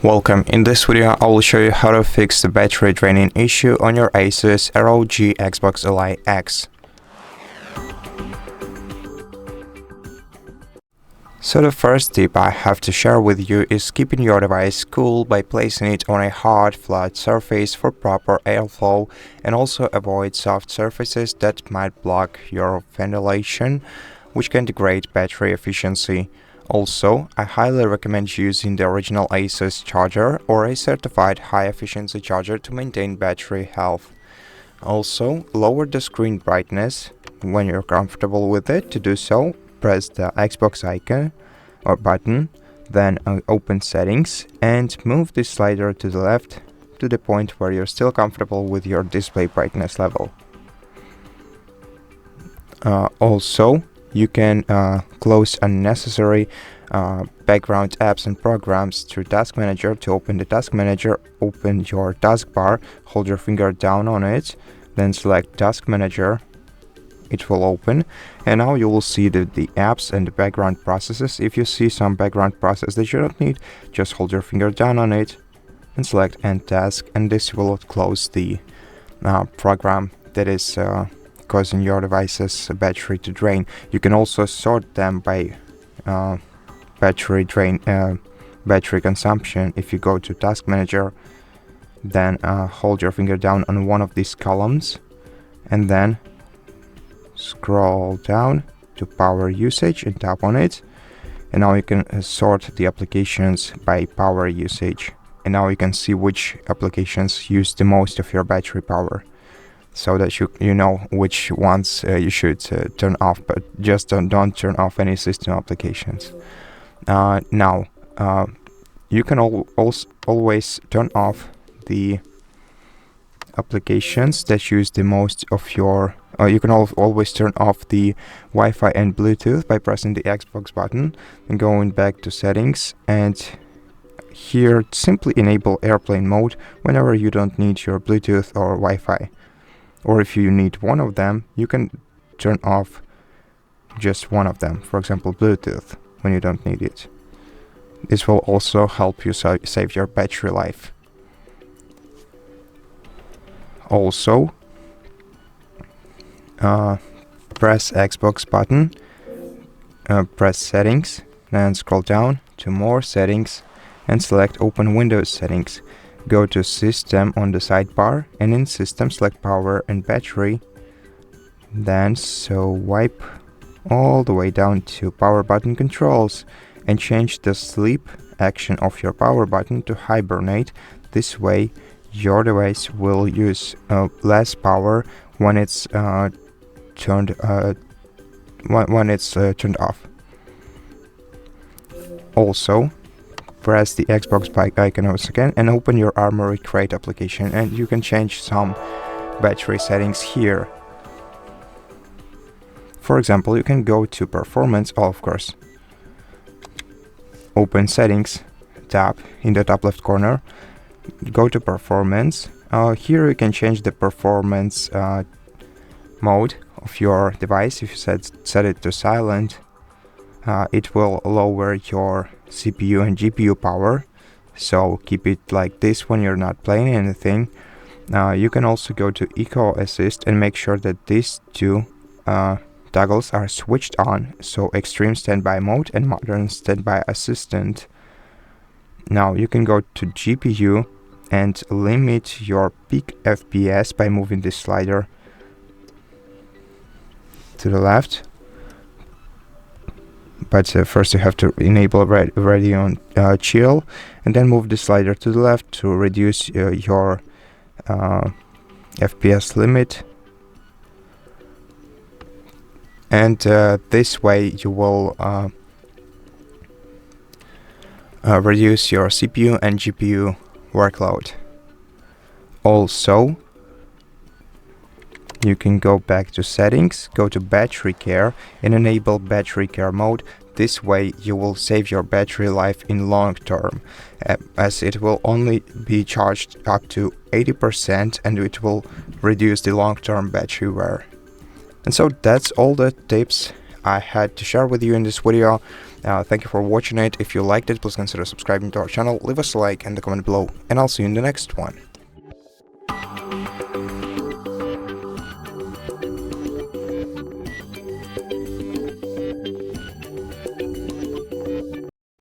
Welcome. In this video, I will show you how to fix the battery draining issue on your ASUS ROG Xbox Ally X. So the first tip I have to share with you is keeping your device cool by placing it on a hard, flat surface for proper airflow, and also avoid soft surfaces that might block your ventilation, which can degrade battery efficiency. Also, I highly recommend using the original ASUS charger or a certified high-efficiency charger to maintain battery health. Also, lower the screen brightness when you're comfortable with it. To do so, press the Xbox icon or button, then open settings and move the slider to the left to the point where you're still comfortable with your display brightness level. Also, you can close unnecessary background apps and programs through Task Manager. To open the Task Manager, open your taskbar, hold your finger down on it, then select Task Manager. It will open, and now you will see the apps and the background processes. If you see some background process that you don't need, just hold your finger down on it and select End Task, and this will close the program that is causing your device's battery to drain. You can also sort them by battery consumption. If you go to Task Manager, then hold your finger down on one of these columns and then scroll down to power usage and tap on it, and now you can sort the applications by power usage, and now you can see which applications use the most of your battery power, so that you know which ones you should turn off, but just don't turn off any system applications. Now you can always turn off the applications that use the most of your you can always turn off the Wi-Fi and Bluetooth by pressing the Xbox button and going back to settings, and here simply enable airplane mode whenever you don't need your Bluetooth or Wi-Fi, or if you need one of them, you can turn off just one of them, for example Bluetooth, when you don't need it. This will also help you save your battery life. Also, press Xbox button, press settings, then scroll down to more settings and select open Windows settings. Go to system on the sidebar, and in system select power and battery, then wipe all the way down to power button controls and change the sleep action of your power button to Hibernate. This way your device will use less power when it's turned off. Also, press the Xbox icon once again and open your Armory Crate application, and you can change some battery settings here. For example, you can go to performance, of course. Open settings, tab in the top left corner, go to performance. Here you can change the performance mode of your device. If you set it to silent, it will lower your CPU and GPU power, so keep it like this when you're not playing anything. You can also go to Eco Assist and make sure that these two toggles are switched on, so extreme standby mode and modern standby assistant. Now you can go to GPU and limit your peak FPS by moving this slider to the left, but first you have to enable Radeon chill, and then move the slider to the left to reduce your FPS limit, and this way you will reduce your CPU and GPU workload. Also, you can go back to settings, go to battery care and enable battery care mode. This way you will save your battery life in long term, as it will only be charged up to 80%, and it will reduce the long-term battery wear. And so that's all the tips I had to share with you in this video. Thank you for watching it. If you liked it, please consider subscribing to our channel, leave us a like and a comment below, and I'll see you in the next one.